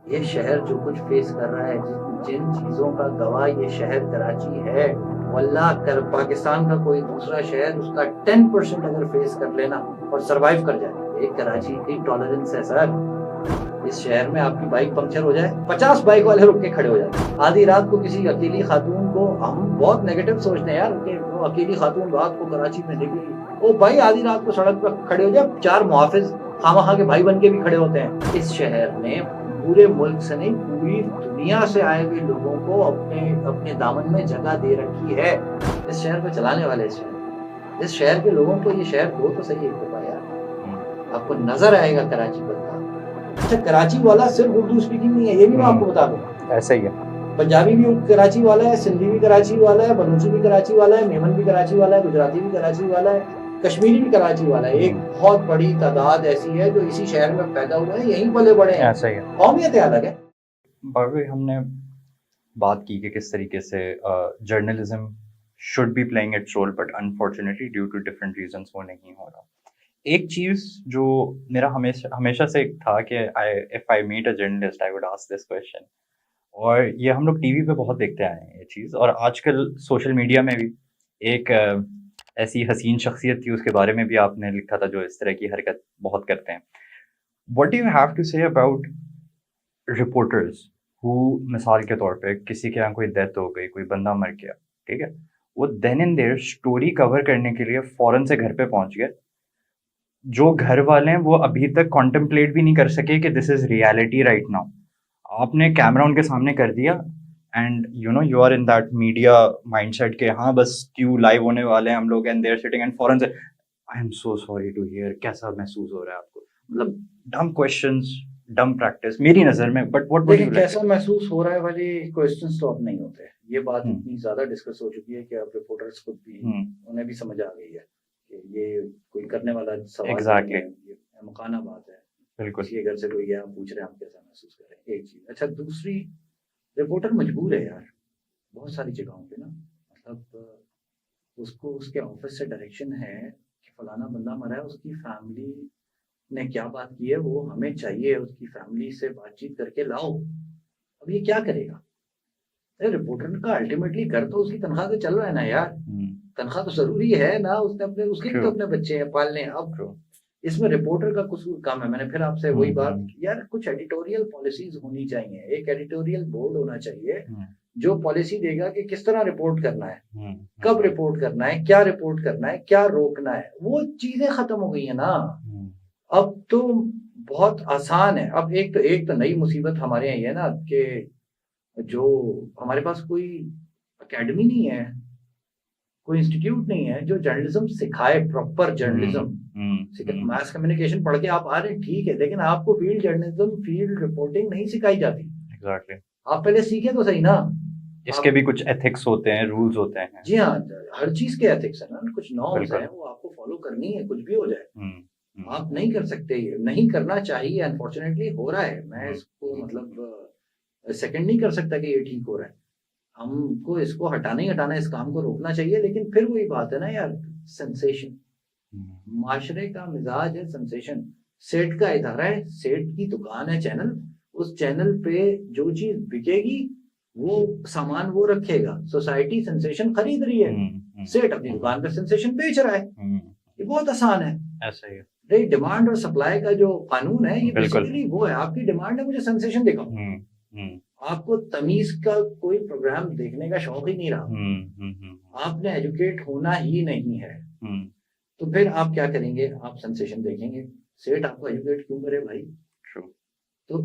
ये शहर जो कुछ फेस कर रहा है, जिन चीज़ों का गवाह ये शहर कराची है, वल्लाह कर पाकिस्तान का कोई दूसरा शहर उसका 10% अगर फेस कर लेना और सरवाइव कर जाए, एक कराची की टॉलरेंस है सर। इस शहर में आपकी बाइक पंक्चर हो जाए, 50 बाइक वाले रुक के खड़े हो जाते हैं। आधी रात को किसी अकेली खातून को, हम बहुत नेगेटिव सोचते हैं यार कि वो अकेली खातून रात को कराची में निकली, ओ भाई आधी रात को सड़क पर खड़े हो जाए, 4 मुहाफिज खामखा के भाई बन के भी खड़े होते हैं। इस शहर ने पूरे मुल्क से नहीं, पूरी दुनिया से आए हुए लोगों को अपने दामन में जगह दे रखी है। इस शहर को चलाने वाले इस शहर के लोगों को ये शहर दो तो सही एक दफा यार, आपको नजर आएगा कराची बदला। अच्छा, कराची वाला सिर्फ उर्दू स्पीकिंग नहीं है, ये भी मैं आपको बता दूं। ऐसा ही है, पंजाबी भी कराची वाला है, सिंधी भी कराची वाला है, बलूची भी कराची वाला है, मेमन भी कराची वाला है, गुजराती भी कराची वाला है, कश्मीरी भी कराची वाला है। एक बहुत बड़ी तादाद ऐसी है जो इसी शहर में पैदा हुए हैं, यहीं पले बड़े हैं। ऐसा ही है। कौमियतें अलग है। बाकी हमने बात की कि किस तरीके से journalism should be playing its role, but unfortunately due to different reasons वो नहीं हो रहा। एक चीज जो मेरा हमेशा हमेशा से था कि if I meet a journalist I would ask this question, और ये हम लोग टीवी पे बहुत देखते आए हैं ये चीज़, और आजकल सोशल मीडिया में भी एक ऐसी हसीन शख्सियत थी, उसके बारे में भी आपने लिखा था जो इस तरह की हरकत बहुत करते हैं। What do you have to say about reporters who, मिसाल के तौर पे किसी के यहाँ कोई डेथ हो गई, कोई बंदा मर गया, ठीक है, वो then and there story cover करने के लिए फौरन से घर पे पहुंच गए। जो घर वाले हैं वो अभी तक कॉन्टेम्पलेट भी नहीं कर सके कि this is reality right now. आपने कैमरा उनके सामने कर दिया and you are in that media mindset के हाँ बस क्यों लाइव होने वाले हैं हम लोग, and there sitting and foreign से I am so sorry to hear, कैसा महसूस हो रहा है आपको? मतलब डम क्वेश्चंस, डम प्रैक्टिस मेरी नजर में, बट व्हाट वुड यू देखिए, लाइक? कैसा महसूस हो रहा है वाले क्वेश्चंस तो अब नहीं होते। ये बात इतनी ज्यादा डिस्कस हो चुकी है कि अब रिपोर्टर्स खुद भी, उन्हें भी समझ आ गई है कि ये कोई करने वाला सवाल नहीं है, ये मकाना बात है। बिल्कुल। किसी के घर से कोई गया, हम पूछ रहे हैं हम कैसा महसूस करें, एक चीज। अच्छा, दूसरी, रिपोर्टर मजबूर है यार बहुत सारी जगहों पे ना। मतलब उसको उसके ऑफिस से डायरेक्शन है कि फलाना बंदा मरा है, उसकी फैमिली ने क्या बात की है वो हमें चाहिए, उसकी फैमिली से बातचीत करके लाओ। अब ये क्या करेगा? रिपोर्टर का अल्टीमेटली घर तो उसकी तनख्वाह से चल रहा है ना यार, तनख्वाह तो जरूरी है ना, उसने अपने, उसके भी तो अपने बच्चे हैं पालने हैं। अब इसमें रिपोर्टर का कसूर कम है। मैंने फिर आपसे वही बात, यार कुछ एडिटोरियल पॉलिसीज होनी चाहिए, एक एडिटोरियल बोर्ड होना चाहिए जो पॉलिसी देगा कि किस तरह रिपोर्ट करना है, कब रिपोर्ट करना है, क्या रिपोर्ट करना है, क्या रोकना है। वो चीजें खत्म हो गई है ना। अब तो बहुत आसान है। अब एक तो नई मुसीबत हमारे यहाँ ये है ना कि जो हमारे पास कोई एकेडमी नहीं है, कोई इंस्टीट्यूट नहीं है जो जर्नलिज्म सिखाए, प्रॉपर जर्नलिज्म। मास कम्युनिकेशन पढ़ के आप आ रहे हैं ठीक है, लेकिन आपको फील्ड जर्नलिज्म, फील्ड रिपोर्टिंग नहीं सिखाई जाती। एग्जैक्टली। आप पहले सीखे तो सही ना। इसके भी कुछ एथिक्स होते हैं, रूल्स होते हैं। जी हाँ, हर चीज के एथिक्स है ना, कुछ नॉर्म्स हैं, वो आपको फॉलो करनी है, कुछ भी हो जाए। आप नहीं कर सकते, ये नहीं करना चाहिए, अनफॉर्चुनेटली हो रहा है। मैं इसको मतलब सेकंड नहीं कर सकता कि ये ठीक हो रहा है। हमको इसको हटाना ही हटाना है, इस काम को रोकना चाहिए। लेकिन फिर वही बात है ना यार, सेंसेशन, माशरे का मिजाज है सेंसेशन। सेठ का इदारा है, सेठ की दुकान है, चैनल, उस चैनल पे जो चीज बिकेगी वो सामान वो रखेगा। सोसाइटी सेंसेशन खरीद रही है, सेठ अपनी दुकान पे सेंसेशन बेच रहा है। ये बहुत आसान है। ऐसा ही है। डिमांड और सप्लाई का जो कानून है ये बेसिकली वो है। आपकी डिमांड है मुझे सेंसेशन दिखाओ। आपको तमीज का कोई प्रोग्राम देखने का शौक ही नहीं रहा, आपने एजुकेट होना ही नहीं है, तो फिर आप क्या करेंगे? आप सेंसेशन देखेंगे। सेठ आपको एजुकेट क्यों करे भाई? तो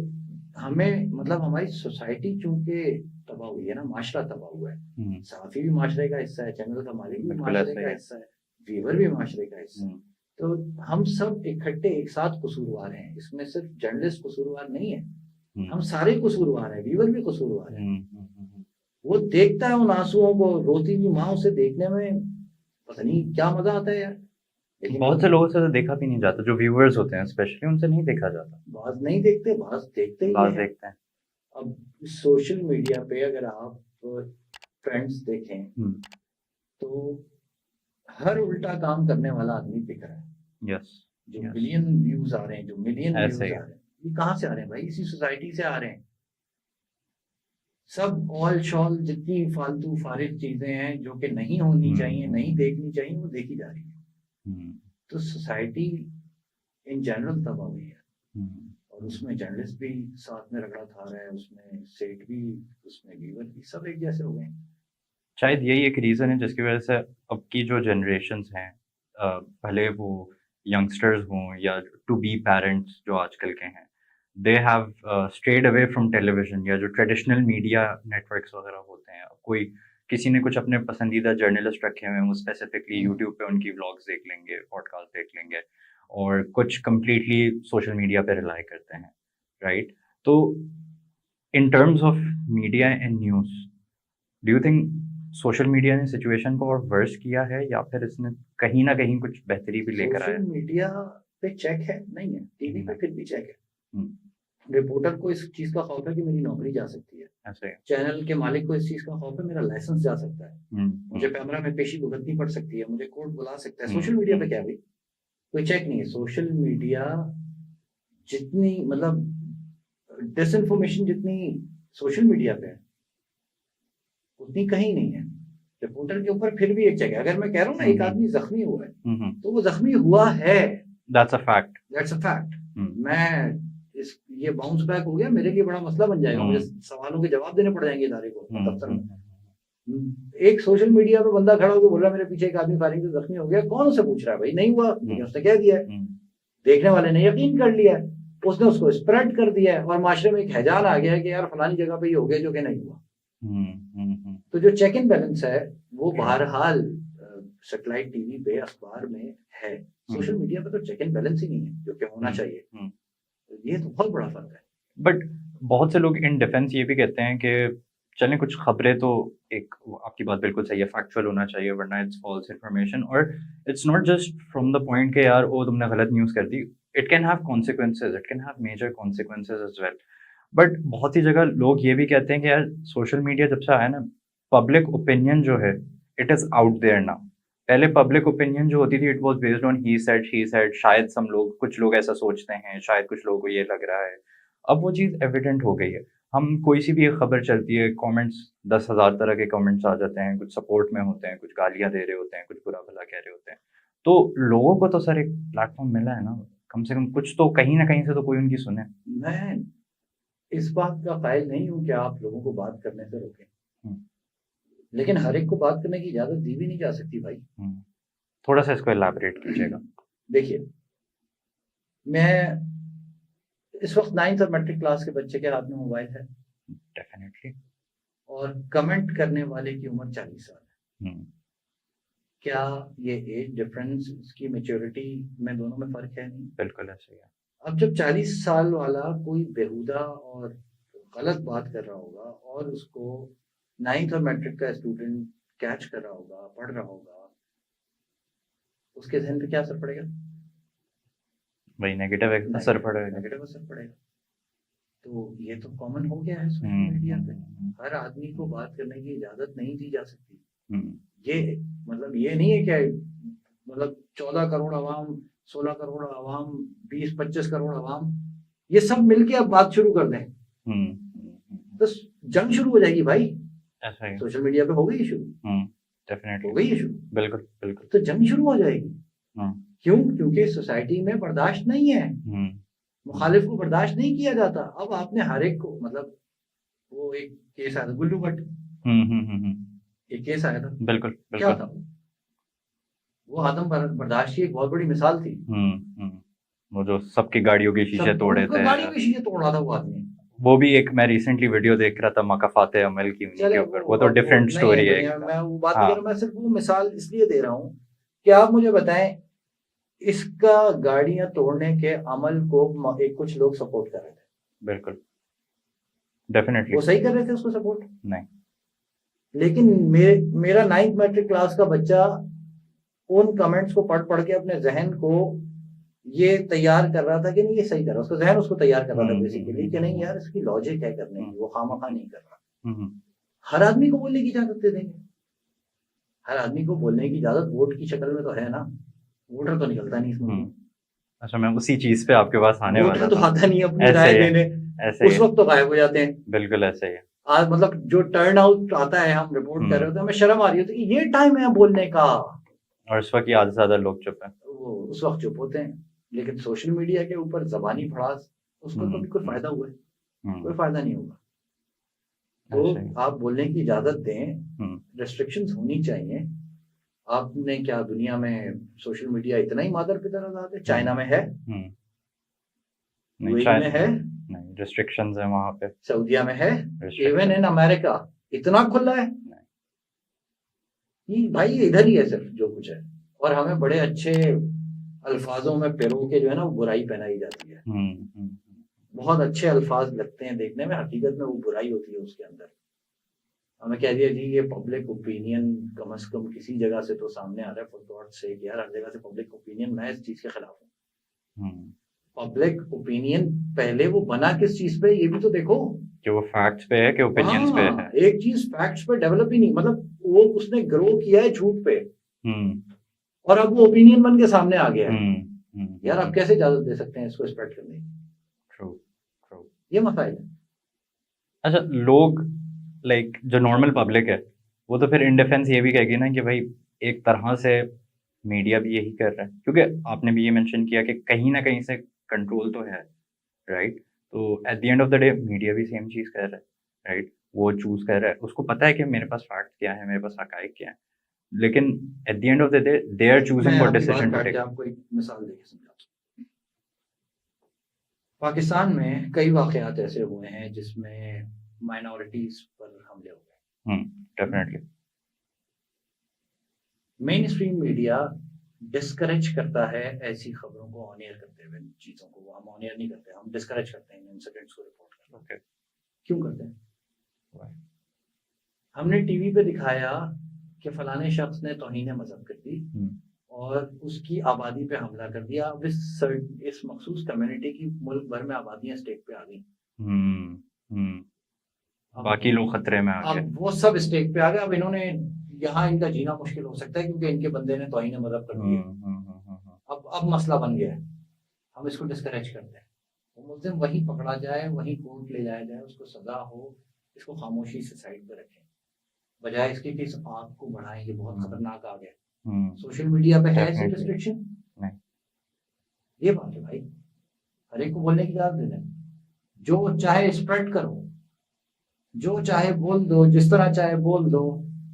हमें मतलब हमारी सोसाइटी चूंकि तबाह हुई है ना, माशरा तबाह हुआ है। सहाफी भी माशरे का हिस्सा है, चैनल का मालिक भी माशरे का हिस्सा है, व्यूअर भी माशरे का हिस्सा है। तो हम सब इकट्ठे एक साथ कसूरवार हैं। इसमें सिर्फ जर्नलिस्ट कसूरवार नहीं है, हम सारे कसूरवार हैं, व्यूअर भी कसूरवार है। वो देखता है उन आंसुओं को, रोती हुई माँ, उसे देखने में पता नहीं क्या मजा आता है यार। लेकिन बहुत से लोगों से तो देखा भी नहीं जाता, जो व्यूअर्स होते हैं स्पेशली, उनसे नहीं देखा जाता। बाज नहीं देखते, बाज देखते ही बाज देखते हैं। अब सोशल मीडिया पे अगर आप फ्रेंड्स देखें तो हर उल्टा काम करने वाला आदमी दिख रहा है। यस। जो मिलियन व्यूज आ रहे हैं, जो मिलियन व्यूज आ रहे हैं, ये कहाँ से आ रहे हैं भाई? इसी सोसाइटी से आ रहे हैं। सब ऑल शॉल जितनी फालतू फारिग चीजें हैं जो कि नहीं होनी चाहिए, नहीं देखनी चाहिए, वो देखी जा रही है। तो सोसाइटी इन जनरल तबाह हुई है, और उसमें जर्नलिस्ट भी साथ में रगड़ा खा रहा है, उसमें सेठ भी, उसमें वीवर भी, सब एक जैसे हो गए हैं। शायद यही एक रीज़न है जिसकी वजह से अब की जो जनरेशन्स हैं, भले वो यंगस्टर्स हों या टू बी पेरेंट्स जो आजकल के हैं, they have strayed away from television या जो ट्रेडिशनल मीडिया नेटवर्क्स वगैरह होते हैं। कोई किसी ने कुछ अपने पसंदीदा जर्नलिस्ट रखे हुए हैं, वो स्पेसिफिकली यूट्यूब पे उनकी व्लॉग्स देख लेंगे, पॉडकास्ट देख लेंगे, और कुछ कंप्लीटली सोशल मीडिया पे रिलाई करते हैं, राइट? तो in terms of media and news, do you think social media ने सिचुएशन को और वर्स किया है, या फिर इसने कहीं ना कहीं कुछ बेहतरी भी लेकर आया? सोशल मीडिया पे चेक है नहीं है, टीवी पे फिर भी चेक है। रिपोर्टर को इस चीज का खौफ है कि मेरी नौकरी जा सकती है, ऐसे चैनल के मालिक को इस चीज का खौफ है मेरा लाइसेंस जा सकता है, मुझे कैमरा में पेशी भुगतनी पड़ सकती है, मुझे कोर्ट बुला सकता है। सोशल मीडिया पे क्या भाई, कोई चेक नहीं है। सोशल मीडिया जितनी मतलब डिसइंफॉर्मेशन जितनी सोशल मीडिया पे है उतनी कहीं नहीं है। रिपोर्टर के ऊपर फिर भी एक चेक है। अगर मैं कह रहा हूँ ना एक आदमी जख्मी हुआ है, तो वो जख्मी हुआ है, that's a fact, that's a fact. मैं ये बाउंस बैक हो गया मेरे लिए बड़ा मसला बन जाएगा, मुझे सवालों के जवाब देने पड़ जाएंगे इदारे को, दफ्तर में। एक सोशल मीडिया पे बंदा खड़ा होकर बोल रहा है मेरे पीछे एक आदमी फायरिंग से जख्मी हो गया, कौन उसे पूछ रहा है भाई? नहीं हुआ, लेकिन उसने कह दिया है, देखने वाले ने यकीन कर लिया है, उसने उसको स्प्रेड कर दिया है, और माशरे में एक हैजान आ गया है कि यार फलानी जगह पे ये हो गया जो कि नहीं हुआ। तो जो चेक इन बैलेंस है वो बहरहाल सैटेलाइट टीवी पे, अखबार में है। सोशल मीडिया पे तो चेक इन बैलेंस ही नहीं है जो कि होना चाहिए। ये तो बहुत बड़ा फर्क है। बट बहुत से लोग इन डिफेंस ये भी कहते हैं कि चलें कुछ खबरें तो, एक आपकी बात बिल्कुल सही है, फैक्चुअल होना चाहिए, वरना इट्स फॉल्स इन्फॉर्मेशन। और it's not just from the point के यार ओ तुमने गलत न्यूज़ कर दी, it can have consequences, it can have major consequences as well. But बहुत सी जगह लोग ये भी कहते हैं कि यार सोशल मीडिया जब से आया ना, पब्लिक ओपिनियन जो है it is out there now. पहले पब्लिक ओपिनियन जो होती थी it was based on he said she said, शायद कुछ लोग ऐसा सोचते हैं, शायद कुछ लोगों को ये लग रहा है। अब वो चीज़ एविडेंट हो गई है। हम कोई सी भी एक खबर चलती है, कमेंट्स 10,000 तरह के कमेंट्स आ जाते हैं, कुछ सपोर्ट में होते हैं, कुछ गालियां दे रहे होते हैं, कुछ बुरा भला कह रहे होते हैं। तो लोगों को तो सर एक प्लेटफॉर्म मिला है ना, कम से कम कुछ तो कहीं ना कहीं से तो कोई उनकी सुने। मैं इस बात का कायल नहीं हूं कि आप लोगों को बात करने से रोकें, लेकिन हर एक को बात करने की इजाजत दी भी नहीं जा सकती भाई। थोड़ा सा इसको एलैबोरेट कीजिएगा। देखिए, मैं इस वक्त 9th और मैट्रिक क्लास के बच्चे के हाथ में मोबाइल है, डेफिनेटली, और कमेंट करने वाले की उम्र 40 साल है। क्या ये एज डिफरेंस, इसकी मैच्योरिटी में, दोनों में फर्क है? नहीं, बिल्कुल ऐसे ही है। अब जब 40 साल वाला कोई बेहुदा और गलत बात कर रहा होगा और उसको 9th और मैट्रिक का स्टूडेंट कैच कर रहा होगा, पढ़ रहा होगा, उसके जहन पे क्या असर पड़ेगा? वही नेगेटिव असर पड़ेगा, नेगेटिव असर पड़ेगा। तो ये तो कॉमन हो गया है सोशल मीडिया पे, हर आदमी को बात करने की इजाजत नहीं दी जा सकती। ये मतलब ये नहीं है कि मतलब 14 करोड़ आवाम, 16 करोड़ आवाम, 20-25 करोड़ आवाम, ये सब मिलके अब बात शुरू कर दें तो जंग शुरू हो जाएगी भाई। ऐसा ही सोशल मीडिया पे हो गई शुरू, डेफिनेटली हो गई शुरू, बिल्कुल बिल्कुल। तो जंग शुरू हो जाएगी। क्यों? क्योंकि सोसाइटी में बर्दाश्त नहीं है, मुखालिफ को बर्दाश्त नहीं किया जाता। अब आपने हर एक को, मतलब वो एक केस आया था गुल्लू भट्ट, एक केस आया था, बिल्कुल क्या था वो? आदम बर्दाश्त की एक बहुत बड़ी मिसाल थी। वो जो सबकी गाड़ियों के शीशे तोड़े थे, गाड़ियों के शीशे तोड़ रहा था वो आदमी। वो भी एक, मैं रिसेंटली वीडियो देख रहा था मकाफाते अमल की उनके ऊपर, वो तो डिफरेंट स्टोरी है। मैं वो बात कर रहा हूं, मैं सिर्फ वो मिसाल इसलिए दे रहा हूँ कि आप मुझे बताएं, इसका गाड़ियां तोड़ने के अमल को एक कुछ लोग सपोर्ट कर रहे थे। बिल्कुल, डेफिनेटली वो सही कर रहे थे उसको सपोर्ट? नहीं। लेकिन मेरा 9th मैट्रिक क्लास का बच्चा उन कमेंट्स को पढ़ पढ़ के अपने जहन को ये तैयार कर रहा था कि नहीं ये सही कर रहा है, उसका जहन उसको तैयार कर रहा था बेसिकली कि नहीं यार इसकी लॉजिक है करने की, वो खामखा नहीं कर रहा। हर आदमी को बोलने की इजाजत दे देंगे, हर आदमी को बोलने की इजाजत वोट की शक्ल में तो है ना, वोटर तो निकलता नहीं इसमें। अच्छा, मैं उसी चीज पे आपके पास आने वाला था। तो आता नहीं अपनी राय देने, उस वक्त तो गायब हो जाते हैं। बिल्कुल ऐसे ही है। आज मतलब जो टर्न आउट आता है, हम रिपोर्ट कर रहे होते हैं, हमें शर्म आ रही होती है कि ये टाइम है बोलने का, और इस वक्त आधे से ज्यादा लोग चुप हैं। वो उस वक्त चुप होते हैं। लेकिन सोशल मीडिया के ऊपर जबानी भड़ास, उसका कभी कोई फायदा हुआ है? कोई फायदा नहीं होगा। तो ऐसे ही। आप बोलने की इजाजत दें, हम्म, रेस्ट्रिक्शंस होनी चाहिए। आपने क्या दुनिया में सोशल मीडिया इतना ही मादर पितर आजाद है? चाइना में है, हम्म, नहीं यूएई शायद में है, नहीं, रिस्ट्रिक्शंस है वहां पे। सऊदीया में है, इवन रिस्ट्रिक्शन इन अमेरिका इतना खुला है कि भाई ये इधर ही है सिर्फ जो कुछ है। और हमें बड़े अच्छे अल्फाजों में पिरो के जो है ना वो बुराई पहनाई जाती है। बहुत अच्छे अल्फाज लगते हैं देखने में, हकीकत में वो बुराई होती है उसके अंदर। हमें कह दिया जी ये पब्लिक ओपिनियन कम से कम किसी जगह से तो सामने आ रहा है, फॉर गॉड सेक यार, हर जगह से पब्लिक ओपिनियन, मैं इस चीज के खिलाफ हूँ। पब्लिक ओपिनियन पहले वो बना किस चीज पे, ये भी तो देखो कि वो फैक्ट्स पे है कि ओपिनियंस पे है। हाँ, एक चीज फैक्ट्स पे डेवलप ही नहीं, मतलब वो उसने ग्रो किया है झूठ पे, और अब वो ओपिनियन बन के सामने आ गया है। यार आप कैसे इजाजत दे सकते हैं इसको स्प्रेड करने की? True true. ये मसाइल है। अच्छा, लोग लाइक जो नॉर्मल पब्लिक है वो तो फिर इन डिफेंस ये भी कहेगी ना कि भाई एक तरह से मीडिया भी यही कर रहा है, क्योंकि आपने भी ये मेंशन किया कि कहीं ना कहीं से कंट्रोल तो है, राइट? तो eight the end of the day media भी सेम चीज़ कर रहा है, राइट? वो चूज कर रहा है, उसको पता है कि मेरे पास फैक्ट क्या है, मेरे पास हकाइक क्या है, लेकिन at the end of the day they are मैं चूजिंग व्हाट आपकी बात डिसीजन टू काट के टेक। आपको एक मिसाल देके समझाता हूँ। पाकिस्तान में कई वाकयात ऐसे हुए हैं जिसमें माइनॉरिटीज पर हमले हो गए। Definitely. Main stream media discourage करता है ऐसी खबरों को ऑन एयर करते हुए, चीजों को हम ऑन एयर नहीं करते, हम डिस्करेज करते हैं इंसिडेंट्स को रिपोर्ट करते हैं। ओके। क्यों करते हैं? हमने टीवी पे दिखाया कि फलाने शख्स ने तौहीन मजहब कर दी और उसकी आबादी पे हमला कर दिया। अब इस मखसूस कम्युनिटी की मुल्क भर में आबादियां स्टेक पे आ गई। बाकी लोग खतरे में आ गए। अब वो सब स्टेक पे आ गए। अब इन्होंने यहाँ इनका जीना मुश्किल हो सकता है क्योंकि इनके बंदे ने तौहीन मजहब कर दिया। अब मसला बन गया है, हम इसको डिस्करेज करते हैं। वो मुल्जिम वहीं पकड़ा जाए, वहीं कोर्ट ले जाया जाए, उसको सजा हो, इसको खामोशी से साइड पे रखें, बजाय इसके कि इस आग को बढ़ाएं। ये बहुत खतरनाक आ गया। सोशल मीडिया पे है ऐसी रिस्ट्रिक्शन? नहीं। ये बात है भाई, हर एक को बोलने की इजाजत दे दें, जो चाहे स्प्रेड करो, जो चाहे बोल दो, जिस तरह चाहे बोल दो।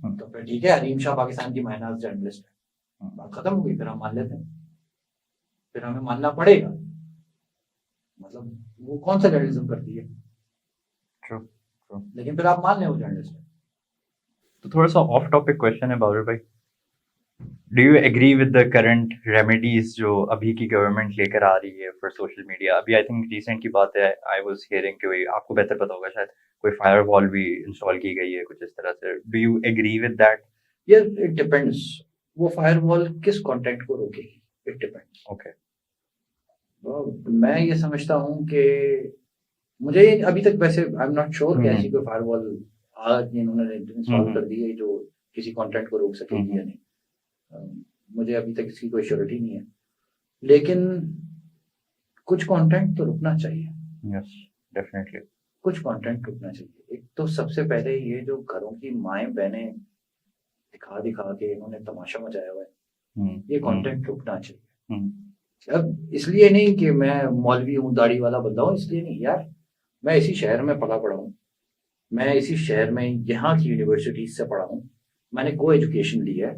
तो फिर ठीक है, हरीम शाह पाकिस्तान की माइनॉर जर्नलिस्ट है, बात खत्म हो गई, फिर हम मान लेते हैं, फिर हमें मानना पड़ेगा। मतलब वो कौन सा जर्नलिज्म करती है? True true. लेकिन फिर आप मान लें वो जर्नलिस्ट है। तो थोड़ा सा ऑफ टॉपिक क्वेश्चन है बाबर भाई, do you agree with the current remedies जो अभी की गवर्नमेंट लेकर आ रही है फॉर सोशल मीडिया? अभी आई थिंक रिसेंट की बात है, आई वाज हियरिंग कि आपको बेहतर पता होगा शायद, कोई फायरवॉल भी इंस्टॉल की गई है कुछ इस तरह से। Do you agree with that? यार इट डिपेंड्स, वो फायरवॉल किस कंटेंट को रोकेगी, इट डिपेंड्स। ओके। मैं ये समझता हूँ कि मुझे अभी तक वैसे आई एम नॉट श्योर कि ऐसी कोई फायरवॉल आज इन्होंने इंस्टॉल कर दी है जो किसी कंटेंट को रोक सकेगी या नहीं। मुझे अभी तक इसकी कोई श्योरिटी नहीं है, लेकिन कुछ कंटेंट तो रुकना चाहिए। Yes definitely. कुछ कंटेंट रुकना चाहिए। एक तो सबसे पहले ये जो घरों की माएं बहनें दिखा दिखा के इन्होंने तमाशा मचाया हुआ है, ये कंटेंट रुकना चाहिए। अब इसलिए नहीं कि मैं मौलवी हूँ, दाढ़ी वाला बंदा हूँ, इसलिए नहीं यार, मैं इसी शहर में पला पड़ा हूँ, मैं इसी शहर में यहाँ की यूनिवर्सिटी से पढ़ा हूँ, मैंने को एजुकेशन ली है,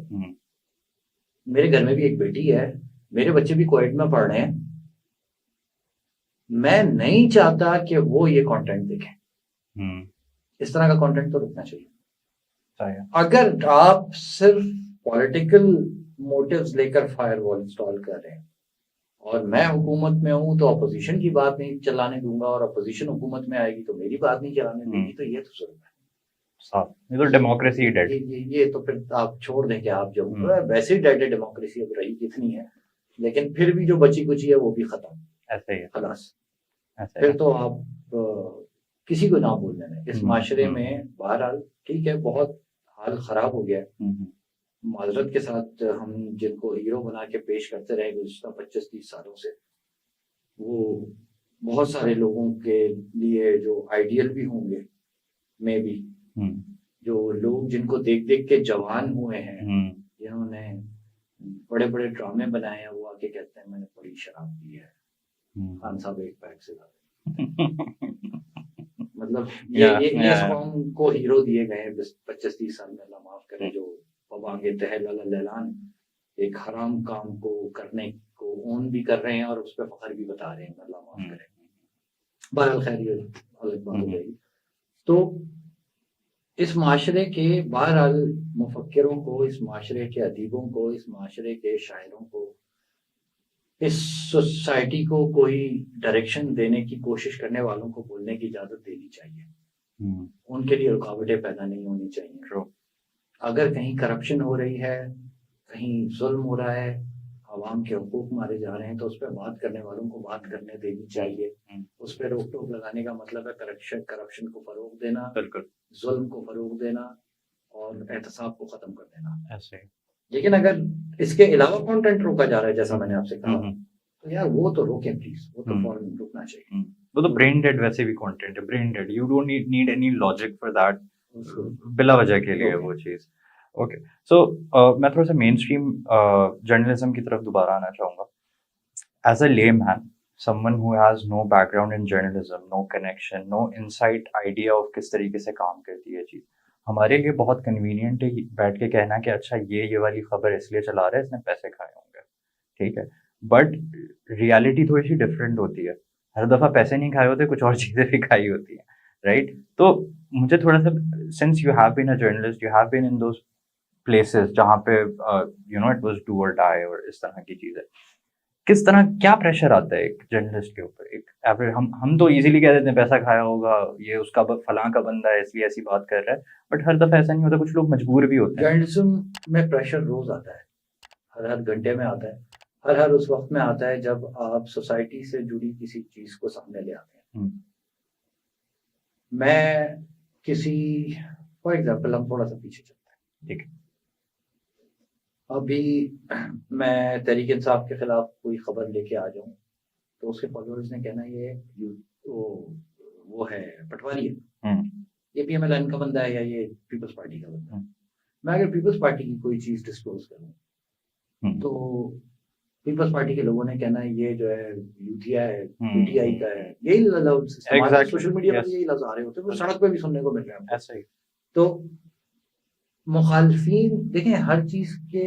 मेरे घर में भी एक बेटी है, मेरे बच्चे भी कोएड में पढ़ रहे हैं। मैं नहीं चाहता कि वो ये कंटेंट देखें। इस तरह का कंटेंट तो रुकना चाहिए। अगर आप सिर्फ पॉलिटिकल मोटिव्स लेकर फायरवॉल इंस्टॉल कर रहे हैं और मैं हुकूमत में हूं तो अपोजिशन की बात नहीं चलाने दूंगा, और अपोजिशन हुकूमत में आएगी तो मेरी बात नहीं चलाने देगी, तो ये तो जुल्म है। ये तो डेमोक्रेसी डेड। ये तो फिर आप छोड़ दें कि आप जो वैसे ही डेड है डेमोक्रेसी, अब रही कितनी है, लेकिन फिर भी जो बची कुची है वो भी खत्म, ऐसे ही है खलास। फिर तो आप किसी को ना बोल देना इस माशरे में। बहरहाल ठीक है, बहुत हाल खराब हो गया, माजरत के साथ हम जिनको हीरो बना के पेश करते रहे गुज़िश्ता 25-30 सालों से, वो बहुत सारे लोगों के लिए जो आइडियल भी होंगे में भी हम्म, जो लोग जिनको देख देख के जवान हुए हैं, हम्म, जिन्होंने बड़े बड़े ड्रामे बनाए हैं, वो आके कहते हैं मैंने बड़ी शराब पी है, खान साहब एक पैक से मतलब ये इस yeah, कौम को हीरो दिए गए हैं 25-30 साल में, अल्लाह माफ करे, जो पवांगे तहल लैलान एक हराम काम को करने को ओन भी कर रहे हैं और उस पर फख्र भी बता रहे हैं, अल्लाह माफ करे। बहरहाल खैर ये अलग बात हो जाएगी। तो इस माशरे के बहरहाल मुफक्किरों को, इस माशरे के अदीबों को, इस माशरे के शायरों को, इस सोसाइटी को कोई डायरेक्शन देने की कोशिश करने वालों को बोलने की इजाजत देनी चाहिए। उनके लिए रुकावटें पैदा नहीं होनी चाहिए। अगर कहीं करप्शन हो रही है, कहीं जुल्म हो रहा है, आवाम के हुकूक मारे जा रहे हैं, तो उस पर बात करने वालों को बात करने देनी चाहिए। उस पर रोक टोक लगाने का मतलब है करप्शन को फरोग देना, बिल्कुल, जुल्म को फरोग देना और एहतसाब को खत्म कर देना। ऐसे। लेकिन अगर इसके अलावा कंटेंट रोका जा रहा है, जैसा मैंने आपसे कहा, तो यार वो तो रोकें प्लीज, वो तो फौरन रुकना चाहिए। वो तो ब्रेन डेड वैसे भी कंटेंट है, brain dead, you don't need any logic for that, बिला वजह के लिए वो चीज। ओके, सो मैं थोड़ा सा मेन स्ट्रीम जर्नलिज्म की तरफ दोबारा आना चाहूँगा। As a layman, someone who has no background in journalism, no connection, no insight idea of किस तरीके से काम करती है चीज़, हमारे लिए बहुत कन्वीनियंट है बैठ के कहना कि अच्छा ये वाली खबर इसलिए चला रहा है, इसने पैसे खाए होंगे, ठीक है। बट रियलिटी थोड़ी सी डिफरेंट होती है। हर दफ़ा पैसे नहीं खाए होते, कुछ और चीज़ें भी खाई होती हैं, राइट। तो मुझे थोड़ा सा, since you have been a journalist, you have been in those places जहाँ पे you know it was do or die और इस तरह की चीज़ें, किस तरह, क्या प्रेशर आता है एक जर्नलिस्ट के ऊपर? एक एवरेज, हम तो इजीली कह देते हैं पैसा खाया होगा, ये उसका फलां का बंदा है इसलिए ऐसी बात कर रहा है, बट हर दफा ऐसा नहीं होता, कुछ लोग मजबूर भी होते हैं। जर्नलिज्म में प्रेशर रोज आता है, हर घंटे में आता है, हर उस वक्त में आता है जब आप सोसाइटी से जुड़ी किसी चीज को सामने ले आते हैं। मैं किसी, फॉर एग्जाम्पल, हम थोड़ा सा पीछे चलते हैं, ठीक है। अभी मैं तहरीक इंसाफ के खिलाफ कोई खबर लेके आ जाऊं, तो उसके फॉलोअर्स ने कहना ये वो है पटवारी है, ये PMLN का बंदा है या ये पीपल्स पार्टी का बंदा है। मैं अगर पीपल्स पार्टी की कोई चीज डिस्क्लोज करूं, तो पीपल्स पार्टी के लोगों ने कहना ये जो है यूथिया है, PTI का है, यही लफ्ज सोशल मीडिया पर यही लफ्ज आ रहे होते हैं, वो सड़क पे भी सुनने को मिल रहे हैं ऐसे ही। तो मुखालफीन, देखें, हर चीज के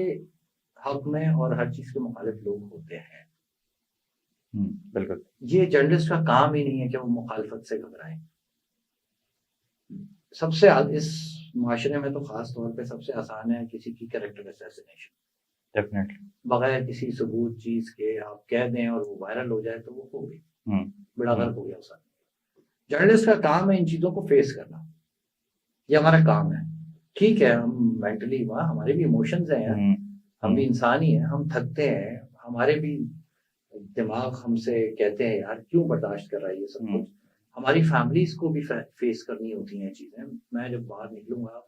हक में और हर चीज के मुखालिफ लोग होते हैं। बिल्कुल, ये जर्नलिस्ट का काम ही नहीं है कि वो मुखालफत से घबराए। सबसे इस माशरे में तो खास तौर पे सबसे आसान है किसी की कैरेक्टर असैसिनेशन, डेफिनेटली, बगैर किसी सबूत चीज के आप कह दें और वो वायरल हो जाए, तो वो हो गई, बड़ा गर्व हो गया उस आदमी। जर्नलिस्ट का काम है इन चीजों को फेस करना, ये हमारा काम है। ठीक है, हम मेंटली, वहाँ हमारे भी इमोशंस हैं यार, हम भी इंसान ही हैं, हम थकते हैं, हमारे भी दिमाग हमसे कहते हैं यार क्यों बर्दाश्त कर रहा है ये सब कुछ। हमारी फैमिलीज को भी फेस करनी होती हैं चीजें। मैं जब बाहर निकलूंगा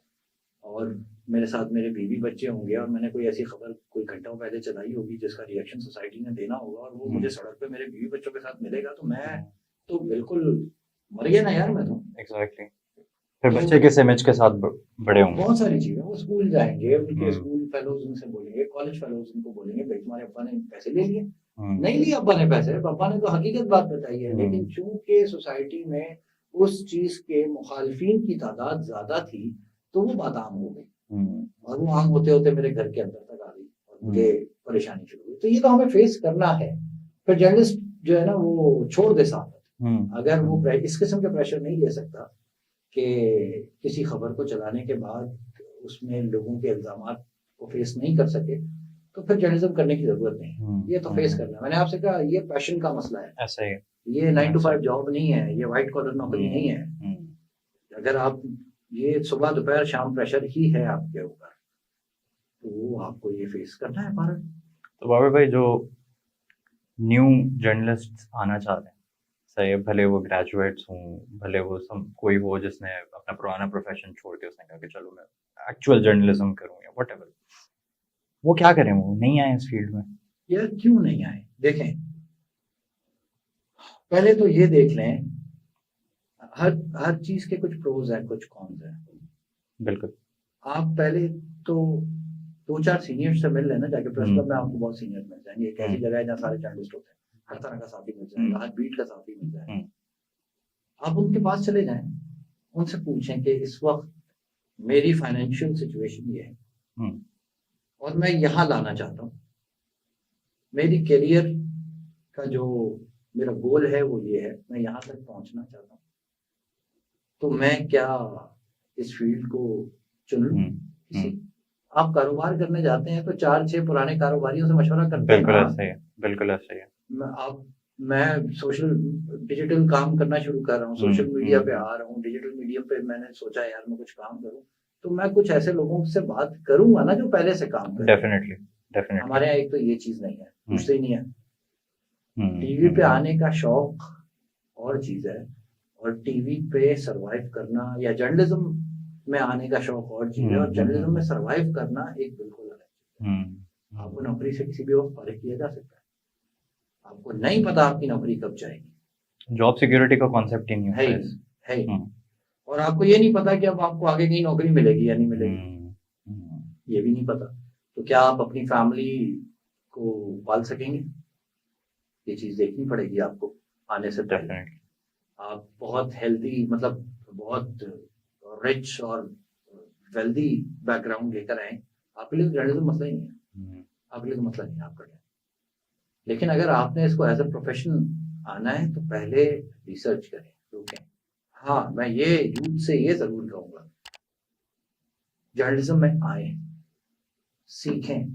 और मेरे साथ मेरे बीवी बच्चे होंगे और मैंने कोई ऐसी खबर कोई घंटों पहले चलाई होगी जिसका रिएक्शन सोसाइटी ने देना होगा और वो मुझे सड़क पे मेरे बीवी बच्चों के साथ मिलेगा, तो मैं तो बिल्कुल मर गया ना यार, मैं तो। एग्जैक्टली। फिर बच्चे किस इमेज के साथ बड़े होंगे? बहुत सारी चीजें, वो स्कूल जाएंगे, उनके स्कूल फेलोज उनसे बोलेंगे, कॉलेज फेलोज उनको बोलेंगे भाई तुम्हारे अब्बा ने पैसे ले लिए। नहीं लिए अब्बा ने पैसे, अब्बा ने तो हकीकत बात बताई है, लेकिन चूंकि सोसाइटी में उस चीज के मुखालफिन की तादाद ज्यादा थी तो वो बात आम हो गई, और वो आम होते होते मेरे घर के अंदर तक आ गई और मुझे परेशानी शुरू हुई। तो ये तो हमें फेस करना है। फिर जर्नलिस्ट जो है ना वो छोड़ दे साथ, अगर वो इस किस्म के प्रेशर नहीं ले सकता कि किसी खबर को चलाने के बाद उसमें लोगों के इल्जामात को फेस नहीं कर सके, तो फिर जर्नलिज्म करने की जरूरत नहीं। ये तो फेस करना, मैंने आपसे कहा ये पैशन का मसला है, ऐसा ही, ये 9 to 5 जॉब नहीं है, ये व्हाइट कॉलर नौकरी नहीं है। अगर आप ये सुबह दोपहर शाम प्रेशर ही है आपके ऊपर, तो वो आपको ये फेस करना है भारत। तो बाबर भाई, जो न्यू जर्नलिस्ट आना चाह रहे हैं, सही, भले वो ग्रेजुएट्स हों, भले वो कोई हो जिसने अपना पुराना प्रोफेशन छोड़ के उसने कहा कि चलो मैं एक्चुअल जर्नलिज्म करूं या व्हाटएवर, वो क्या करें? वो नहीं आए इस फील्ड में यार, क्यों नहीं आए? देखें, पहले तो ये देख लें, हर हर चीज के कुछ प्रोज हैं, कुछ कॉन्स हैं। बिल्कुल। आप पहले तो 2-4 सीनियर से मिल लेना जाके, प्रेस क्लब में आपको बहुत सीनियर मिल जाएंगे। एक ऐसी जगह है जहाँ सारे जर्नलिस्ट होते हैं, हर तरह का साथी मिल जाएगा, हर बीट का साथी मिल जाएगा। आप उनके पास चले जाएं, उनसे पूछें कि इस वक्त मेरी फाइनेंशियल सिचुएशन ये है और मैं यहाँ लाना चाहता हूँ, मेरी करियर का जो मेरा गोल है वो ये है, मैं यहाँ तक पहुँचना चाहता हूँ, तो मैं क्या इस फील्ड को चुन लूं? किसी आप कारोबार करने जाते हैं तो 4-6 पुराने कारोबारियों से मशवरा करते हैं। बिल्कुल ऐसा ही है, बिल्कुल ऐसा ही है। मैं सोशल डिजिटल काम करना शुरू कर रहा हूँ, सोशल मीडिया पे आ रहा हूँ, डिजिटल मीडिया पे मैंने सोचा यार मैं कुछ काम करूँ, तो मैं कुछ ऐसे लोगों से बात करूंगा ना जो पहले से काम कर। डेफिनेटली हमारे यहाँ एक तो ये चीज नहीं है, पूछते ही नहीं है। टीवी पे आने का शौक और चीज है, और टीवी पे सरवाइव करना या जर्नलिज्म में आने का शौक और चीज है, और जर्नलिज्म में सरवाइव करना एक बिल्कुल अलग चीज है। आपको नौकरी से किसी भी वक्त फारिग किया जा सकता है, आपको नहीं पता आपकी नौकरी कब जाएगी, जॉब सिक्योरिटी का कॉन्सेप्ट ही नहीं है। और आपको ये नहीं पता कि अब आपको आगे कहीं नौकरी मिलेगी या नहीं मिलेगी, ये भी नहीं पता। तो क्या आप अपनी फैमिली को पाल सकेंगे? ये चीज देखनी पड़ेगी आपको आने से पहले। आप बहुत हेल्दी, मतलब बहुत रिच और वेल्दी बैकग्राउंड लेकर आए, आपके लिए जर्नलिज्म मसला ही नहीं है, आपके लिए मसला नहीं है आपका। लेकिन अगर आपने इसको एज ए प्रोफेशन आना है तो पहले रिसर्च करें, रुकें। हाँ, मैं ये यूथ से ये जरूर कहूंगा, जर्नलिज्म में आए, सीखें,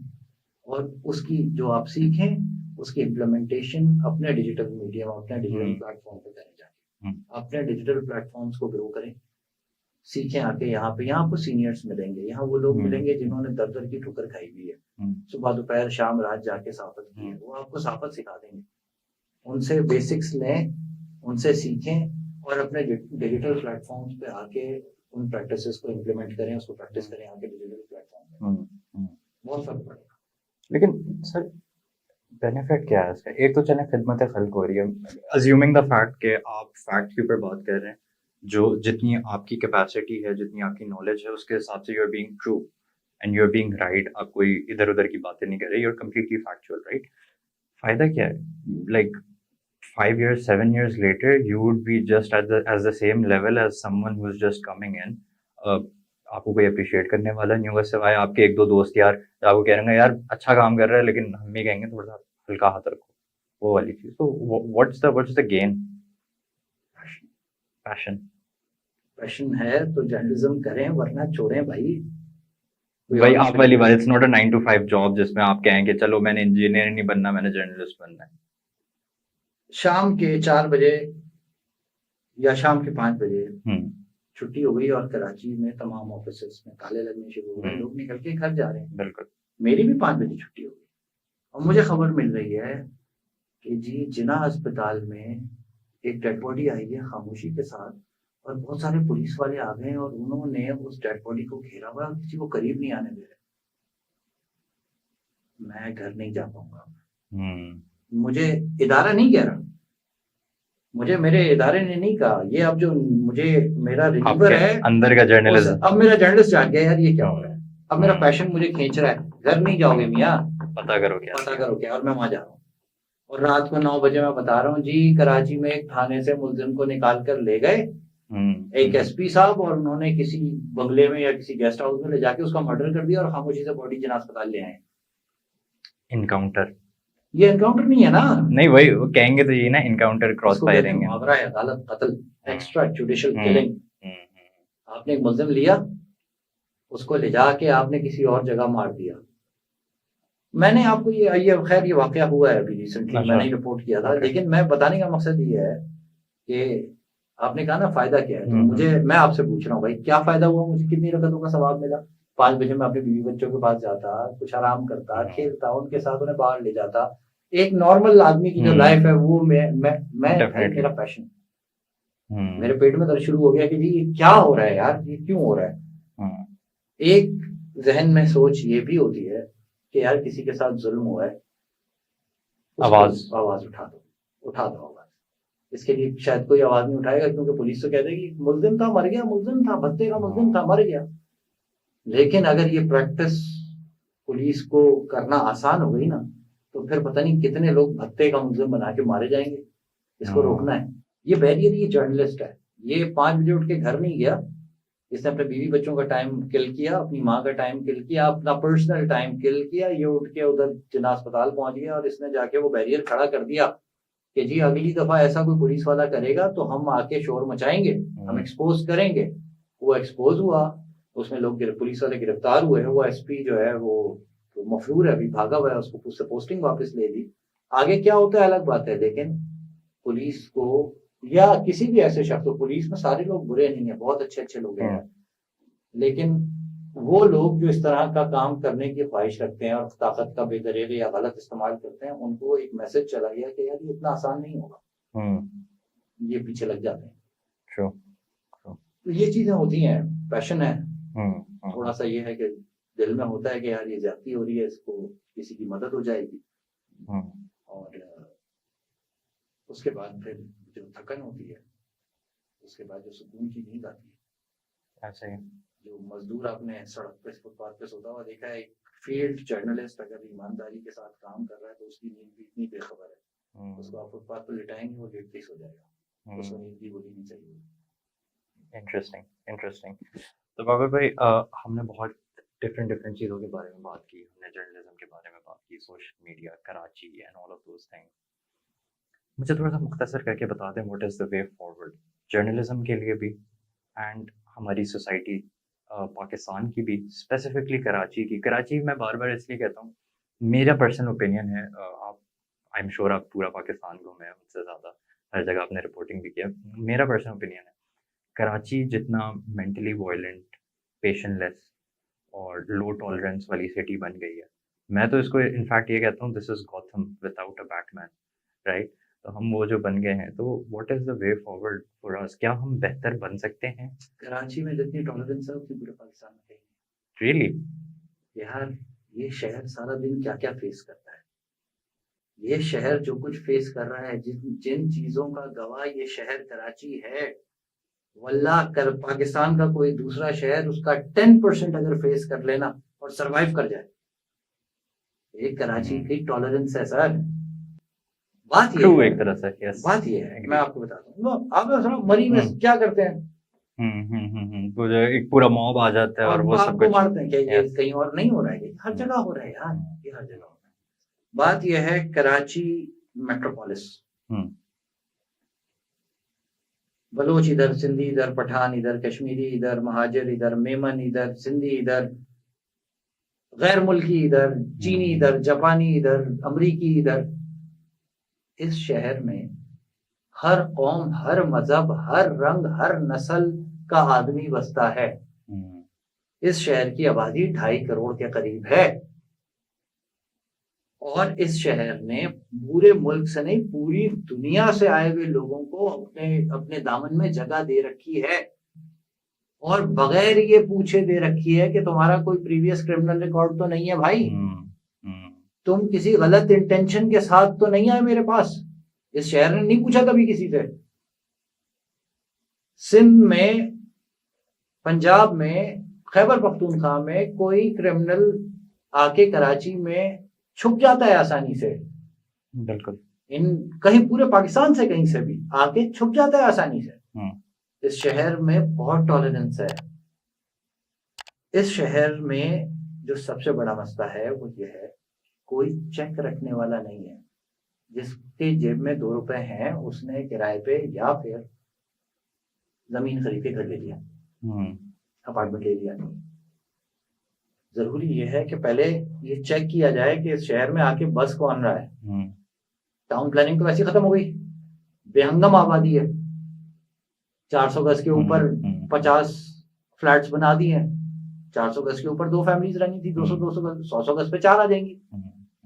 और उसकी जो आप सीखें उसकी इम्प्लीमेंटेशन अपने डिजिटल मीडिया में, अपने डिजिटल प्लेटफॉर्म पे करें जाके, अपने डिजिटल प्लेटफॉर्म्स को ग्रो करें, सीखें आके। यहाँ पे आपको सीनियर्स मिलेंगे, यहाँ वो लोग मिलेंगे जिन्होंने दर दर की ठोकर खाई हुई है, सुबह दोपहर शाम रात जाके साफत की है, वो आपको साफत सिखा देंगे। उनसे बेसिक्स लें, उनसे सीखें, और अपने डिजिटल प्लेटफॉर्म्स पे आके उन प्रैक्टिसेस को इम्प्लीमेंट करें, उसको प्रैक्टिस करें आके डिजिटल प्लेटफॉर्म पे, बहुत फर्क पड़ेगा। लेकिन सर बेनिफिट क्या है इसका? एक तो चले खिदमत खल्क हो रही है, अज्यूमिंग द फैक्ट कि आप फैक्ट के ऊपर बात कर रहे हैं, जो जितनी आपकी कैपेसिटी है, जितनी आपकी नॉलेज है, उसके हिसाब से you are being true and you are being right. आप कोई इधर उधर की बातें नहीं कर रहे, you are completely factual, right? फायदा क्या है? Like 5 years 7 years later you would be just as the same level as someone who's just coming in. आपको कोई अप्रिशिएट करने वाला नहीं होगा सिवाय आपके एक दो दोस्त यार, आपको कह रहे हैं यार अच्छा काम कर रहा है, लेकिन हम भी कहेंगे थोड़ा सा हल्का हाथ रखो, वो वाली चीज। तो व्हाट्स द गेन? पैशन है तो जर्नलिज्म करें, वरना छोड़ें भाई आप वाली बात, it's not a 9 to 5 job जिसमें आप कहें कि चलो मैंने इंजीनियर नहीं बनना, मैंने जर्नलिस्ट बनना है। शाम के 4 बजे या शाम के 5 बजे छुट्टी हो गई और कराची में तमाम ऑफिस में ताले लगने शुरू हो गए, लोग निकल के घर जा रहे हैं। बिल्कुल, मेरी भी 5 बजे छुट्टी हो गई और मुझे खबर मिल रही है कि जी जिना अस्पताल में एक डेड बॉडी आई है खामोशी के साथ, और बहुत सारे पुलिस वाले आ गए और उन्होंने उस डेड बॉडी को घेरा हुआ, किसी को करीब नहीं आने दे रहे। मैं घर नहीं जा पाऊंगा। मुझे इदारा नहीं कह रहा, मुझे मेरे इदारे ने नहीं कहा, ये अब जो मुझे मेरा रिलीवर है अंदर का जर्नलिस्ट, अब मेरा जर्नलिस्ट जाग गया यार, ये क्या हो रहा है, अब मेरा पैशन मुझे खींच रहा है। घर नहीं जाओगे मियाँ, पता करो क्या, और मैं वहां जा रहा हूँ। और रात को 9 बजे मैं बता रहा हूँ जी, कराची में एक थाने से मुलजिम को निकाल कर ले गए एक एसपी साहब, और उन्होंने किसी बंगले में या किसी गेस्ट हाउस में ले जाके उसका मर्डर कर दिया और खामोशी से बॉडी जिना अस्पताल ले आए। इनकाउंटर, ये एनकाउंटर नहीं है ना? नहीं, वही वो कहेंगे तो ये ना इनकाउंटर, क्रॉस फायरिंग है, मुहावरा है, अदालत कत्ल, एक्स्ट्रा जुडिशियल किलिंग। आपने एक मुलजिम लिया, उसको ले जाके आपने किसी और जगह मार दिया। मैंने आपको ये खैर ये वाकया हुआ है अभी रिसेंटली, मैंने रिपोर्ट किया था, लेकिन मैं बताने का मकसद ये है कि आपने कहा ना फायदा क्या है, तो मैं आपसे पूछ रहा हूँ भाई क्या फायदा हुआ, मुझे कितनी रकतों का सवाब मिला? 5 बजे मैं अपने बीवी बच्चों के पास जाता, कुछ आराम करता, खेलता, उनके साथ उन्हें बाहर ले जाता। एक नॉर्मल आदमी की जो लाइफ है वो मैं मेरा पैशन। मेरे पेट में दर्द शुरू हो गया कि जी ये क्या हो रहा है यार, ये क्यों हो रहा है। एक जहन में सोच ये भी होती है कि यार किसी के साथ जुल्म हुआ है, आवाज उठा दो आवाज। इसके लिए शायद कोई आवाज नहीं उठाएगा, क्योंकि पुलिस तो कह देगी मुल्जिम था मर गया, मुल्जिम था भत्ते का, मुल्जिम था मर गया। लेकिन अगर ये प्रैक्टिस पुलिस को करना आसान हो गई ना, तो फिर पता नहीं कितने लोग भत्ते का मुल्जिम बना के मारे जाएंगे। इसको रोकना है। ये बैरियर, ये जर्नलिस्ट है, ये 5 बजे उठ के घर नहीं गया, इसने अपने बीवी बच्चों का टाइम किल किया, अपनी माँ का टाइम किल किया, अपना पर्सनल टाइम किल किया, ये उठ के उधर जिन्ना अस्पताल पहुंच गया और इसने जाके वो बैरियर खड़ा कर दिया कि जी अगली दफा ऐसा कोई पुलिस वाला करेगा तो हम आके शोर मचाएंगे, हम एक्सपोज करेंगे। वो एक्सपोज हुआ, उसमें लोग पुलिस वाले गिरफ्तार हुए, वो एसपी जो है वो तो मफरूर है, अभी भागा हुआ है, उसको उससे पोस्टिंग वापस ले दी। आगे क्या होता है अलग बात है, लेकिन पुलिस को या किसी भी ऐसे शख्स को, पुलिस में सारे लोग बुरे नहीं है, बहुत अच्छे अच्छे लोग हैं, लेकिन वो लोग जो इस तरह का काम करने की ख्वाहिश रखते हैं और ताकत का बेदरीग या गलत इस्तेमाल करते हैं, उनको एक मैसेज चला गया कि यार ये इतना आसान नहीं होगा, ये पीछे लग जाते हैं। तो ये चीजें होती हैं, पैशन है, थोड़ा सा ये है कि दिल में होता है कि यार ये ज्यादती हो रही है, इसको किसी की मदद हो जाएगी, और उसके बाद फिर जो थकन होती है, उसके बाद जो सुकून की नींद आती है। ऐसे ही जो मजदूर आपने सड़क पे फुटपाथ पे सोता हुआ देखा है, एक फील्ड जर्नलिस्ट अगर ईमानदारी के साथ काम कर रहा है तो उसकी नींद भी इतनी बेखबर है, उसको आप फुटपाथ पर लिटाएंगे वो लेटते ही सो जाएगा, उसको नींद भी होनी नहीं चाहिए। इंटरेस्टिंग। तो बाबर भाई, हमने बहुत डिफरेंट चीज़ों के बारे में बात की, हमने जर्नलिज्म के बारे में बात की, social media, Karachi and all of those things. मुझे थोड़ा सा मुख्तसर करके बता दें what is the way forward journalism के लिए भी एंड हमारी सोसाइटी पाकिस्तान की भी, स्पेसिफिकली कराची की। कराची मैं बार बार इसलिए कहता हूँ, मेरा पर्सनल ओपिनियन है, आप आई एम श्योर आप पूरा पाकिस्तान घूमे हैं मुझसे ज़्यादा, हर जगह आपने रिपोर्टिंग भी किया, मेरा पर्सनल ओपिनियन है कराची जितना मेंटली वायलेंट, पेशेंटलेस और लो टॉलरेंस वाली सिटी बन गई है, मैं तो इसको इनफैक्ट ये कहता हूँ this is Gotham without a Batman, right? तो हम वो जो बन गए हैं, तो what is the way forward for us? क्या हम बेहतर बन सकते हैं? कराची में जितनी टॉलरेंस है उतनी पूरे पाकिस्तान में कहीं। रियली? यार ये शहर सारा दिन क्या क्या फेस करता है, ये शहर जो कुछ फेस कर रहा है, जिन चीजों का गवाह ये शहर कराची है, वल्लाह कर पाकिस्तान का कोई दूसरा शहर उसका 10% अगर फेस कर लेना और सरवाइव कर जाए, एक कराची की टॉलरेंस है सर। बात ये है, एक तरह से, yes. बात ये है, मैं आपको बताता हूँ, आप मरी में क्या करते हैं, तो जो एक पूरा मॉब आ जाता है और वो सब कुछ मारते हैं, क्या ये कहीं और नहीं हो रहा है? हर जगह हो रहा है यार, ये हर जगह हो रहा है। बात ये है कराची मेट्रोपोलिस, बलोच इधर, सिंधी इधर, पठान इधर, कश्मीरी इधर, महाजिर इधर, मेमन इधर, सिंधी इधर, गैर मुल्की इधर, चीनी इधर, जापानी इधर, अमरीकी इधर। इस शहर में हर कौम, हर मजहब, हर रंग, हर नस्ल का आदमी बसता है। इस शहर की आबादी 2.5 करोड़ के करीब है, और इस शहर ने पूरे मुल्क से नहीं पूरी दुनिया से आए हुए लोगों को अपने अपने दामन में जगह दे रखी है, और बगैर ये पूछे दे रखी है कि तुम्हारा कोई प्रीवियस क्रिमिनल रिकॉर्ड तो नहीं है भाई, तुम किसी गलत इंटेंशन के साथ तो नहीं आए मेरे पास। इस शहर ने नहीं पूछा कभी किसी से। सिंध में, पंजाब में, खैबर पख्तूनख्वा में कोई क्रिमिनल आके कराची में छुप जाता है आसानी से, बिल्कुल, इन कहीं पूरे पाकिस्तान से कहीं से भी आके छुप जाता है आसानी से। इस शहर में बहुत टॉलरेंस है। इस शहर में जो सबसे बड़ा मसला है वो ये है, कोई चेक रखने वाला नहीं है। जिसके जेब में 2 रुपए हैं उसने किराए पे या फिर जमीन खरीद के घर ले लिया, अपार्टमेंट ले लिया। जरूरी ये है कि पहले ये चेक किया जाए कि इस शहर में आके बस कौन रहा है। टाउन प्लानिंग तो वैसे खत्म हो गई, बेहंगम आबादी है, 400 गज के ऊपर 50 फ्लैट्स बना दिए हैं। 400 गज के ऊपर 2 फैमिलीज रहनी थी, 200 गज, 100 गज पे 4 आ जाएंगी,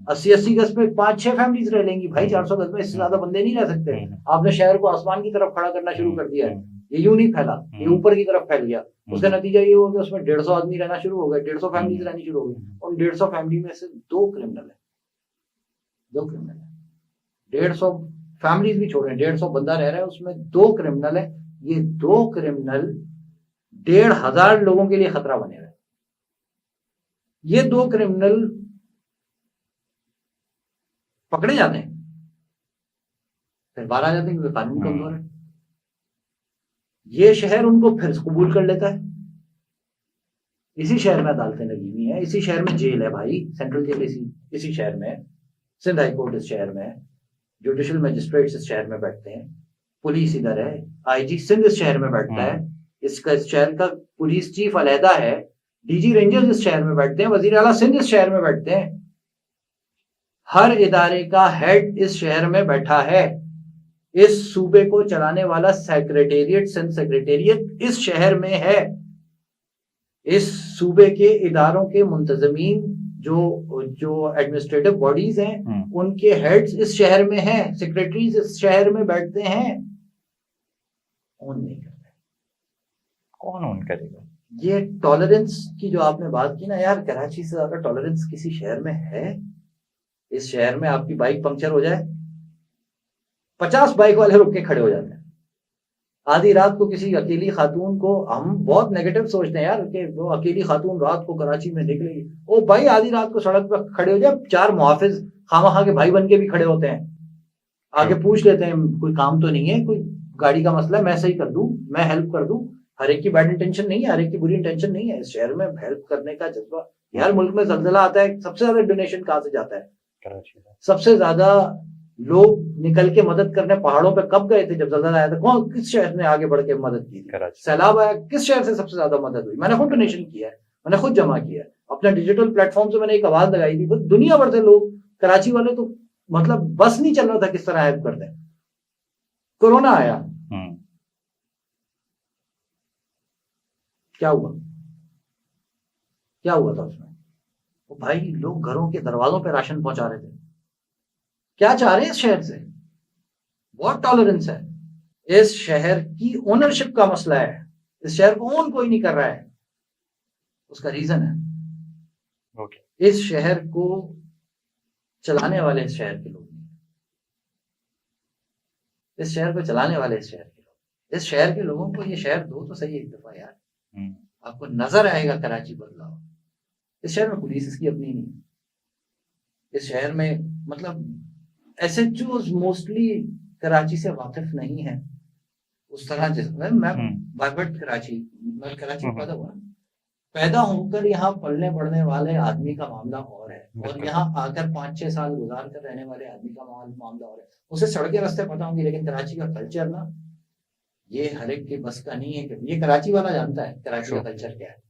80 गज पे 5-6 फैमिलीज रह लेंगी भाई। 400 गज में इससे ज्यादा बंदे नहीं रह सकते। आपने शहर को आसमान की तरफ खड़ा करना शुरू कर दिया है, ये यूं नहीं फैला, ये ऊपर की तरफ फैल गया। उसका नतीजा ये हुआ कि उसमें 150 आदमी रहना शुरू हो गए, 150 फैमिलीज रहनी शुरू हो गई। और 150 फैमिली में से 2 क्रिमिनल है, 2 क्रिमिनल है। 150 फैमिलीज भी छोड़ रहे हैं, 150 बंदा रह रहा है, उसमें 2 क्रिमिनल है। ये 2 क्रिमिनल 1,500 लोगों के लिए खतरा बने हुए हैं। ये 2 क्रिमिनल पकड़े जाते हैं, फिर बाहर आ जाते हैं क्योंकि कानून कमजोर है। ये शहर उनको फिर कबूल कर लेता है। इसी शहर में अदालतें लगी हुई हैं, इसी शहर में जेल है भाई, सेंट्रल जेल इसी शहर में है, सिंध हाई कोर्ट इस शहर में है, जुडिशियल मजिस्ट्रेट्स इस शहर में बैठते हैं, पुलिस इधर है, आईजी सिंध इस शहर में बैठता है, इसका इस शहर का पुलिस चीफ अलहदा है, डीजी रेंजर्स इस शहर में बैठते हैं, वजीर आला सिंध इस शहर में बैठते हैं, हर इदारे का हेड इस शहर में बैठा है। इस सूबे को चलाने वाला सेक्रेटेरिएट, सिंध सेक्रेटेरिएट इस शहर में है। इस सूबे के इदारों के मुंतजमीन जो एडमिनिस्ट्रेटिव बॉडीज हैं उनके हेड्स इस शहर में हैं, सेक्रेटरीज इस शहर में बैठते हैं। कौन नहीं करता, कौन ऑन करेगा? ये टॉलरेंस की जो आपने बात की ना यार, कराची से ज्यादा टॉलरेंस किसी शहर में है? इस शहर में आपकी बाइक पंक्चर हो जाए, 50 बाइक वाले रुक के खड़े हो जाते हैं। आधी रात को किसी अकेली खातून को, हम बहुत नेगेटिव सोचते हैं यार कि वो अकेली खातून रात को कराची में निकलेगी, ओ भाई आधी रात को सड़क पर खड़े हो जाए, 4 मुहाफिज खामखा के भाई बन के भी खड़े होते हैं, आगे पूछ लेते हैं कोई काम तो नहीं है, कोई गाड़ी का मसला है, मैं सही कर दूं, मैं हेल्प कर दूं। हर एक की बैड इंटेंशन नहीं है, हर एक की बुरी इंटेंशन नहीं है। इस शहर में हेल्प करने का जज्बा, यार मुल्क में जल्जला आता है, सबसे ज्यादा डोनेशन कहाँ से जाता है? कराची से। सबसे ज्यादा लोग निकल के मदद करने पहाड़ों पे कब गए थे जब जल्जला आया था? कौन, किस शहर ने आगे बढ़ के मदद की थी? सैलाब आया, किस शहर से सबसे ज्यादा मदद हुई? मैंने खुद डोनेशन किया है, मैंने खुद जमा किया है, अपने डिजिटल प्लेटफॉर्म से मैंने एक आवाज लगाई थी, दुनिया भर से लोग, कराची वाले तो मतलब बस नहीं चल रहा था किस तरह हेल्प करते हैं। कोरोना आया, क्या हुआ? क्या हुआ था उसमें? वो भाई लोग घरों के दरवाजों पे राशन पहुंचा रहे थे। क्या चाह रहे हैं इस शहर से? बहुत टॉलरेंस है। इस शहर की ओनरशिप का मसला है, इस शहर को ओन कोई नहीं कर रहा है, उसका रीजन है इस शहर को चलाने वाले इस शहर के लोग नहीं, इस शहर को चलाने वाले इस शहर के लोग। इस शहर के लोगों को ये शहर दो तो सही एक दफा यार, आपको नजर आएगा कराची बदलाव। इस शहर में पुलिस इसकी अपनी नहीं, इस शहर में मतलब एसएचओज मोस्टली कराची से वाकिफ नहीं है उस तरह। जिसमें मैं बागवट कराची, मैं कराची में पैदा हुआ, पैदा होकर यहाँ पढ़ने पढ़ने वाले आदमी का मामला और है, और यहाँ आकर 5-6 साल गुजार कर रहने वाले आदमी का मामला और है। उसे सड़कें रास्ते पता होंगी, लेकिन कराची का कल्चर ना, ये हर एक के बस का नहीं है कि ये कराची वाला जानता है कराची का कल्चर क्या है।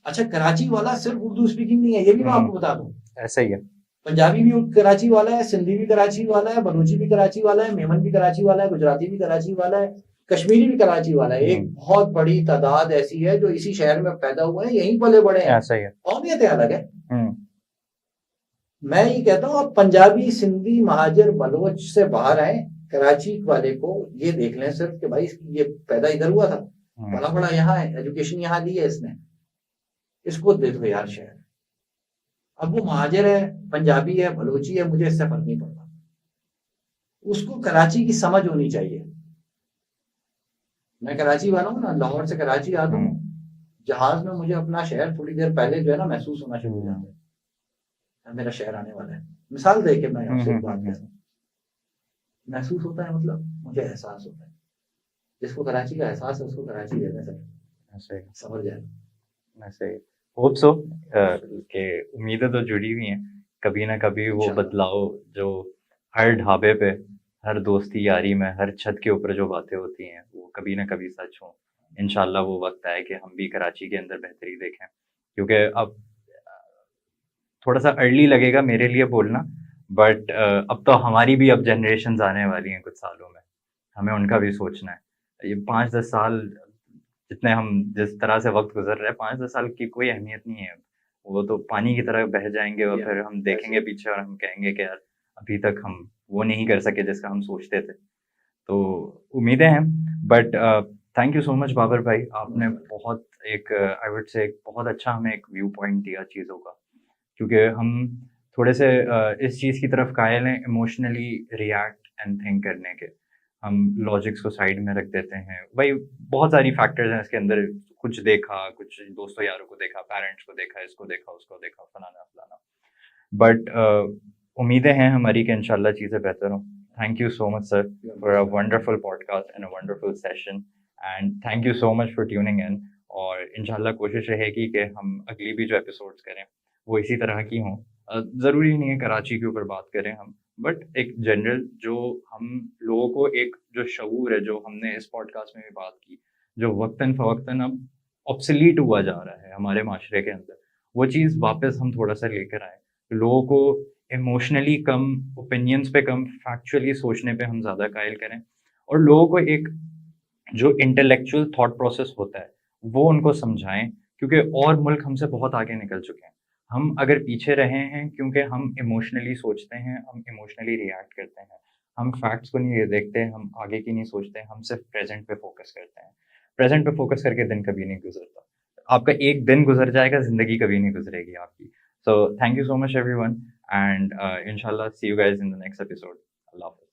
अच्छा, कराची वाला सिर्फ उर्दू स्पीकिंग नहीं है, ये भी मैं आपको बता दूं, ऐसा ही है। पंजाबी भी कराची वाला है, सिंधी भी कराची वाला है, बलूची भी कराची वाला है, मेमन भी कराची वाला है, गुजराती भी कराची वाला है, कश्मीरी भी कराची वाला है। एक बहुत बड़ी तादाद ऐसी है जो इसी शहर में पैदा हुए हैं, यहीं पले बड़े हैं। ऐसा ही है। कौमियतें अलग है। मैं ये कहता हूँ, आप पंजाबी, सिंधी, महाजर, बलोच से बाहर आए, कराची वाले को ये देख लें सिर्फ कि भाई ये पैदा इधर हुआ था, बड़ा बड़ा यहाँ है, एजुकेशन यहाँ दी है इसने, इसको देखो यार शहर। अब वो महाजर है, पंजाबी है, बलोची है, मुझे इससे फर्क नहीं पड़ता, उसको कराची की समझ होनी चाहिए। मैं कराची वाला हूँ ना, लाहौर से कराची आता हूँ, जहाज में मुझे अपना शहर थोड़ी देर पहले जो है ना महसूस होना शुरू हो जाता है, मेरा शहर आने वाला है। मिसाल दे के मैं आपसे बात कर रहा हूँ, महसूस होता है, मतलब मुझे एहसास होता है। जिसको कराची का एहसास है उसको कराची रहने से समझ जाए। ऐसे होप सो कि उम्मीदें तो जुड़ी हुई हैं, कभी ना कभी वो बदलाव जो हर ढाबे पे, हर दोस्ती यारी में, हर छत के ऊपर जो बातें होती हैं वो कभी ना कभी सच हो। इंशाल्लाह वो वक्त आए कि हम भी कराची के अंदर बेहतरी देखें, क्योंकि अब थोड़ा सा अर्ली लगेगा मेरे लिए बोलना, बट अब तो हमारी भी अब जनरेशन आने वाली हैं कुछ सालों में, हमें उनका भी सोचना है। ये 5-10 साल जितने हम जिस तरह से वक्त गुजर रहे हैं, 5-10 साल की कोई अहमियत नहीं है, वो तो पानी की तरह बह जाएंगे और फिर हम देखेंगे पीछे और हम कहेंगे कि यार अभी तक हम वो नहीं कर सके जिसका हम सोचते थे। तो उम्मीदें हैं, but thank you so much Babar भाई, आपने बहुत एक आई वुड से बहुत अच्छा हमें एक व्यू पॉइंट दिया चीज़ों का, क्योंकि हम थोड़े से इस चीज़ की तरफ कायल हैं, इमोशनली रिएक्ट एंड थिंक करने के, हम लॉजिक्स को साइड में रख देते हैं। भाई बहुत सारी फैक्टर्स हैं इसके अंदर, कुछ देखा, कुछ दोस्तों यारों को देखा, पेरेंट्स को देखा, इसको देखा, उसको देखा, फलाना फलाना। बट उम्मीदें हैं हमारी कि इंशाल्लाह चीज़ें बेहतर हों। Thank you so much sir for a wonderful podcast and a wonderful session, and thank you so much for tuning in. और इंशाल्लाह कोशिश रहेगी कि हम अगली भी जो एपिसोड्स करें वो इसी तरह की हों। ज़रूरी नहीं है कराची के ऊपर बात करें हम, बट एक जनरल जो हम लोगों को एक जो शऊर है, जो हमने इस पॉडकास्ट में भी बात की, जो वक्तन फ़वक्तन अब ऑब्सोलीट हुआ जा रहा है हमारे माशरे के अंदर, वो चीज़ वापस हम थोड़ा सा लेकर आए। लोगों को इमोशनली कम, ओपिनियंस पे कम, फैक्चुअली सोचने पे हम ज़्यादा कायल करें, और लोगों को एक जो इंटेलेक्चुअल थॉट प्रोसेस होता है वो उनको समझाएं, क्योंकि और मुल्क हमसे बहुत आगे निकल चुके हैं। हम अगर पीछे रहे हैं क्योंकि हम इमोशनली सोचते हैं, हम इमोशनली रिएक्ट करते हैं, हम फैक्ट्स को नहीं देखते, हम आगे की नहीं सोचते, हम सिर्फ प्रेजेंट पे फोकस करते हैं। प्रेजेंट पे फोकस करके दिन कभी नहीं गुजरता। आपका एक दिन गुजर जाएगा, ज़िंदगी कभी नहीं गुजरेगी आपकी। So thank you so much everyone, and इंशाल्लाह see you guys in the next episode. अल्लाह हाफ़िज़।